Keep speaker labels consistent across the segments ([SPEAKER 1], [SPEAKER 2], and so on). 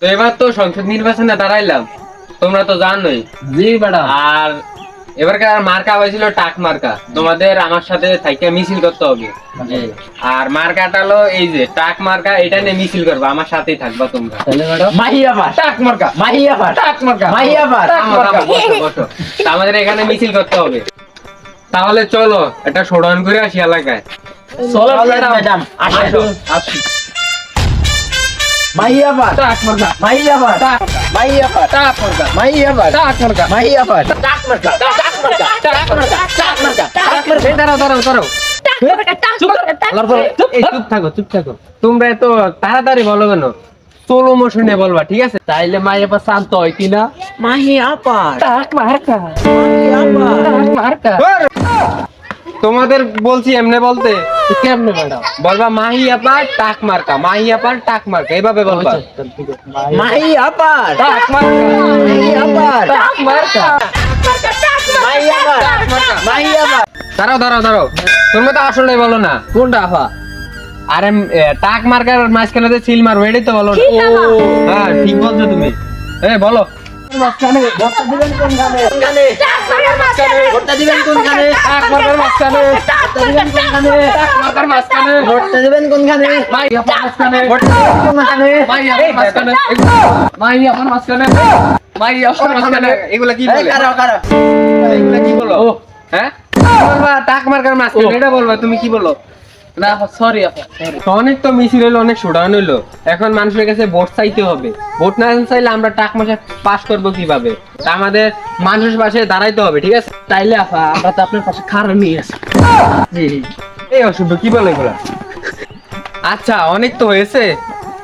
[SPEAKER 1] তো এবার তো সংসদ নির্বাচনে দাঁড়াইলাম, তোমরা তো জানোই।
[SPEAKER 2] জি ম্যাডাম।
[SPEAKER 1] আর এবারকার মার্কা হয়েছিল টাক মার্কা, তোমাদের আমার সাথে থাইকা মিছিল করতে হবে। আর মার্কাটা হলো এই যে টাক মার্কা, এটা নিয়ে মিছিল করবা, আমার সাথেই থাকবা তোমরা।
[SPEAKER 2] তাহলে ম্যাডাম মাহিয়াবা টাক মার্কা, মাহিয়াবা টাক মার্কা, মাহিয়াবা টাক মার্কা।
[SPEAKER 1] বসো বসো, তা আমাদের এখানে মিছিল করতে হবে। তাহলে চলো একটা শোডাউন করে আসি এলাকায়।
[SPEAKER 2] চলো ম্যাডাম, আসো আসি। মাহিয়াবা টাক মার্কা, মাহিয়াবা টাক, মাহিয়াবা টাক মার্কা, মাহিয়াবা টাক মার্কা, মাহিয়াবা টাক মার্কা, টাক মার্কা, টাক মার্কা, টাক মার্কা, টাক মার্কা।
[SPEAKER 1] এই দাঁড়াও দাঁড়াও দাঁড়াও, এই চুপ থাকো চুপ থাকো। তোমরা এত তাড়াতাড়ি বলো কেন? স্লো মোশনে বলবা, ঠিক আছে?
[SPEAKER 2] তাইলে মাহিয়াবা শান্ত হয় কিনা? মাহিয়াবা টাক মার্কা, মাহিয়াবা টাক মার্কা।
[SPEAKER 1] তোমাদের বলছি এমনি বলতে।
[SPEAKER 2] কেমনে ম্যাডাম?
[SPEAKER 1] বলবা মাহিয়াপা টাক মার্কা, মাহিয়াপা টাক মার্কা, এইভাবে বলবা।
[SPEAKER 2] মাহিয়াবা টাক মার্কা, মাহিয়াবা টাক মার্কা, মাহিয়াবা টাক মার্কা, মাহিয়াবা।
[SPEAKER 1] দাঁড়াও দাঁড়াও দাঁড়াও, তোমরা তো আসলে বলো না।
[SPEAKER 2] কোনটা আফা?
[SPEAKER 1] আরে টাক মার্কার মাঝখানে যে সিল মারবো, এটাই তো বলো না। হ্যাঁ ঠিক বলছো তুমি। বলো।
[SPEAKER 2] মাঝখানে ভোটটা দিবেন কোনখানে? টাক মার্কার মাঝখানে ভোটটা দিবেন কোনখানে?
[SPEAKER 1] টাক মার্কার মাঝখানে
[SPEAKER 2] ভোটটা দিবেন কোনখানে?
[SPEAKER 1] টাক মার্কার মাঝখানে
[SPEAKER 2] ভোটটা দিবেন কোনখানে?
[SPEAKER 1] মাহিয়াপার মাঝখানে
[SPEAKER 2] ভোটটা দিবেন কোনখানে?
[SPEAKER 1] মাহিয়াপার মাঝখানে মাহিয়াপার মাঝখানে মাহিয়াপার মাঝখানে। এগুলা কি বলে?
[SPEAKER 2] কারা
[SPEAKER 1] এগুলা কি বলো? হ্যাঁ বলবা টাক মার্কার মাঝখানে, এটা বলবা। তুমি কি বলো?
[SPEAKER 2] না সরি আপা, সরি।
[SPEAKER 1] অনেক তো মিছিল হইলো, অনেক শোডাউন হইলো। এখন মানুষের কাছে ভোট চাইতে হবে। ভোট না চাইলে আমরা টাক মাসে পাস করবো কিভাবে? তা আমাদের মানুষের পাশে দাঁড়াইতে হবে, ঠিক আছে?
[SPEAKER 2] তাইলে আপা আমরা তো আপনার পাশে খারাপ নিয়ে আসি। জি
[SPEAKER 1] এই অসুবিধা কি বলে এগুলা? আচ্ছা অনেক তো হয়েছে,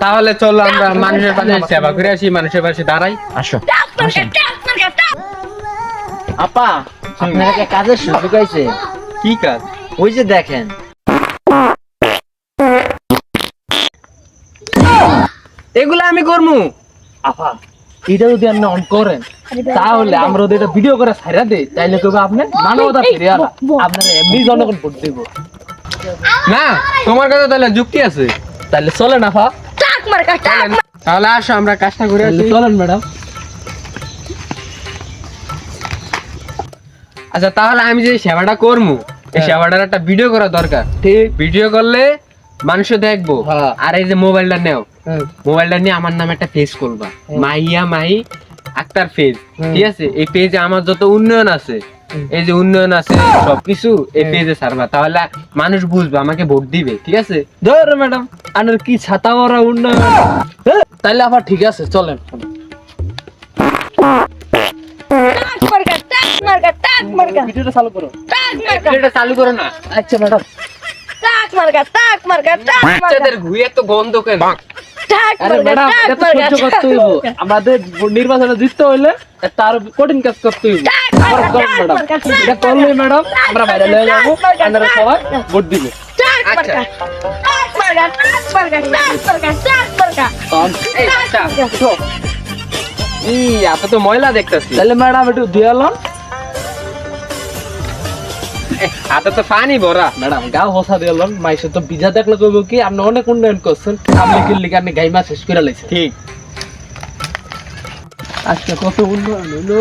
[SPEAKER 1] তাহলে চলো আমরা মানুষের পাশে সেবা করে আসি, মানুষের পাশে দাঁড়াই।
[SPEAKER 2] আসো। আপা আপনাকে কাজের সুযোগ আছে।
[SPEAKER 1] কি কাজ?
[SPEAKER 2] ওই যে দেখেন,
[SPEAKER 1] এগুলা আমি করবো।
[SPEAKER 2] আপা এটা যদি আপনি অন করেন তাহলে আমরা যদি এটা ভিডিও করে ছাইরা দেই, তাইলে কবে আপনি মানবতা ফিরে আনা, আপনার এমনি জনগণ ভোট দেব
[SPEAKER 1] না, তোমার কাছে তাহলে যুক্তি আছে।
[SPEAKER 2] তাইলে চলেন আপা।
[SPEAKER 1] তাহলে আসো আমরা কাজটা করে আসি।
[SPEAKER 2] চলেন ম্যাডাম।
[SPEAKER 1] আচ্ছা তাহলে আমি যে সেবাটা করবো, এই সেবাটার একটা ভিডিও করা দরকার।
[SPEAKER 2] ঠিক।
[SPEAKER 1] ভিডিও করলে মানুষে দেখবো।
[SPEAKER 2] হ্যাঁ।
[SPEAKER 1] আর এই যে মোবাইলটা নেও, মোবাইলটা নিয়ে আমার নামে একটা পেজ করবা, মাহিয়া মাহি আক্তার পেজ, ঠিক আছে? এই পেজে আমার যত উন্নয়ন আছে, এই যে উন্নয়ন আছে সবকিছু এই পেজে ছাড়বা, তাহলে মানুষ বুঝবে, আমাকে ভোট দিবে, ঠিক আছে?
[SPEAKER 2] ধর ম্যাডাম আনার কি ছাতা মারা উন্নয়ন। তাইলে আপা ঠিক আছে চলেন। ভিডিওটা চালু করো।
[SPEAKER 1] এটা চালু করো না।
[SPEAKER 2] আচ্ছা ম্যাডাম।
[SPEAKER 1] বাচ্চাদের ঘুরে তো গন্ধ কেন?
[SPEAKER 2] আরে ম্যাডাম এটা তো সহ্য করতে হইব, আমাদের নির্বাচনে জিততে হইলে তার কঠিন কাজ করতে হইব। আমার করেন ম্যাডাম, এটা করলে ম্যাডাম আমরা বাইরে লয়ে যাবো, আপনারা সবাই ভোট দিবে।
[SPEAKER 1] আচ্ছা এত তো ময়লা দেখতেছি।
[SPEAKER 2] তাহলে ম্যাডাম একটু দিয়ে এলাম।
[SPEAKER 1] হাতে তো পানি ভরা।
[SPEAKER 2] ম্যাডাম গাও হসা দিয়ে এলাম, মাইসে তো বিজা দেখলে কইব কি আপনি অনেক উন্নয়ন করছেন, পাবলিকের লিগে আপনি গাইমা শেষ করে লাইছেন।
[SPEAKER 1] ঠিক।
[SPEAKER 2] আজকে কত উন্নয়ন হইলো।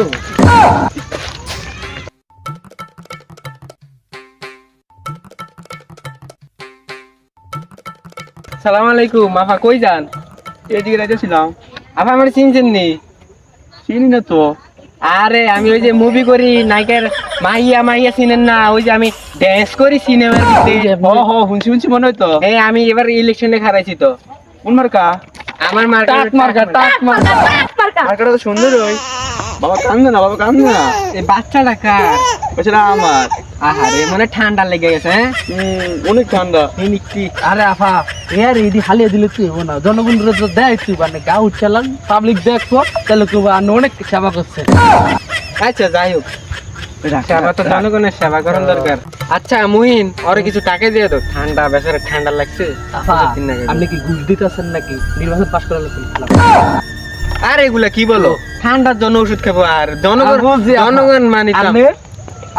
[SPEAKER 1] সালাম আলাইকুম। আপা কই যান?
[SPEAKER 3] এদিকে যাইতেছিলাম।
[SPEAKER 1] আপা আমার চিনছেন নি?
[SPEAKER 3] চিনি না তো।
[SPEAKER 1] আরে আমি ওই যে মুভি করি, নায়িকার মাহিয়া মাহিয়া চিনেন না? ওই যে আমি ড্যান্স করি সিনেমার ভিতরে।
[SPEAKER 3] শুনছি মনে হয় তো।
[SPEAKER 1] এই আমি এবার ইলেকশনে খারাইছি তো।
[SPEAKER 3] কোন মার্কা?
[SPEAKER 1] আমার মার্কা
[SPEAKER 2] টাক মার্কা, টাক মার্কা।
[SPEAKER 3] মার্কাটা তো সুন্দর ওই। বাবা কান্দে না, বাবা কান্দে না।
[SPEAKER 1] এই বাচ্চাটা কার?
[SPEAKER 3] ওইটা আমার।
[SPEAKER 1] আহারে মানে ঠান্ডা লেগে গেছে। হ্যাঁ
[SPEAKER 3] অনেক ঠান্ডা।
[SPEAKER 1] এই নিচ্ছি।
[SPEAKER 2] আরে আপা ইয়ার এদি হালিয়ে দিলে তুই হবো না, জনগণের তো দেয় তুই মানে গা উঠছালাম পাবলিক দেখো তাহলে তুই অনেক সেবা করছে।
[SPEAKER 1] আচ্ছা যাই হোক, সেবা তো জনগণের সেবা করার দরকার। আচ্ছা মুহিন ওরে কিছু টাকা দিয়ে তো, ঠান্ডা বেচারা ঠান্ডা লাগছে।
[SPEAKER 2] আপা আপনি কি ঘুষ দিতেছেন নাকি? নির্বাচন পাস করার লোক।
[SPEAKER 1] আর এগুলা কি বলো? ঠান্ডার জন্য ওষুধ খাবো আর জনগণ মানে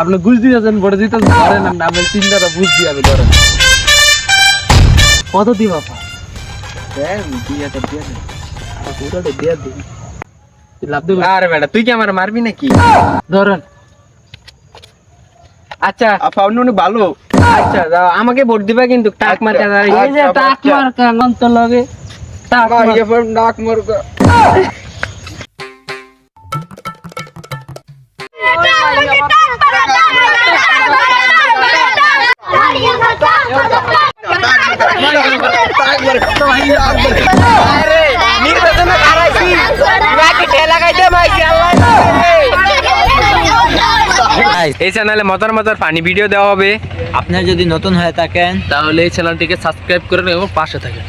[SPEAKER 2] আপনি ঘুষ দিতেছেন, ভোটে দিতেছেন, ধরেন না আমি চিন্তাটা বুঝ দিয়ে আমি ধরেন কত দিব আপা? পুরোটা দিয়ে দিন লাভ দেব
[SPEAKER 1] আরে বেটা তুই কি আমার মারবি নাকি?
[SPEAKER 2] ধরেন
[SPEAKER 1] আচ্ছা
[SPEAKER 3] আপা আপনি অনেক ভালো।
[SPEAKER 1] আচ্ছা যাও, আমাকে ভোট দিবা কিন্তু টাক মার্কা দাঁড়িয়ে।
[SPEAKER 2] এই যে টাক মার্কা মন্ত লগে টাক
[SPEAKER 3] আমার
[SPEAKER 2] মার্কা
[SPEAKER 3] ইয়ে ফোন ডাক মার্কা।
[SPEAKER 1] আরে নির্বাচনে হারাইছি, বাকি ঠেলা খাইতে মাইছি আল্লাহ। এই চ্যানেলে মজার মজার ফানি ভিডিও দেওয়া হবে।
[SPEAKER 4] আপনারা যদি নতুন হয়ে থাকেন
[SPEAKER 2] তাহলে এই চ্যানেলটিকে সাবস্ক্রাইব করে এবং পাশে থাকেন।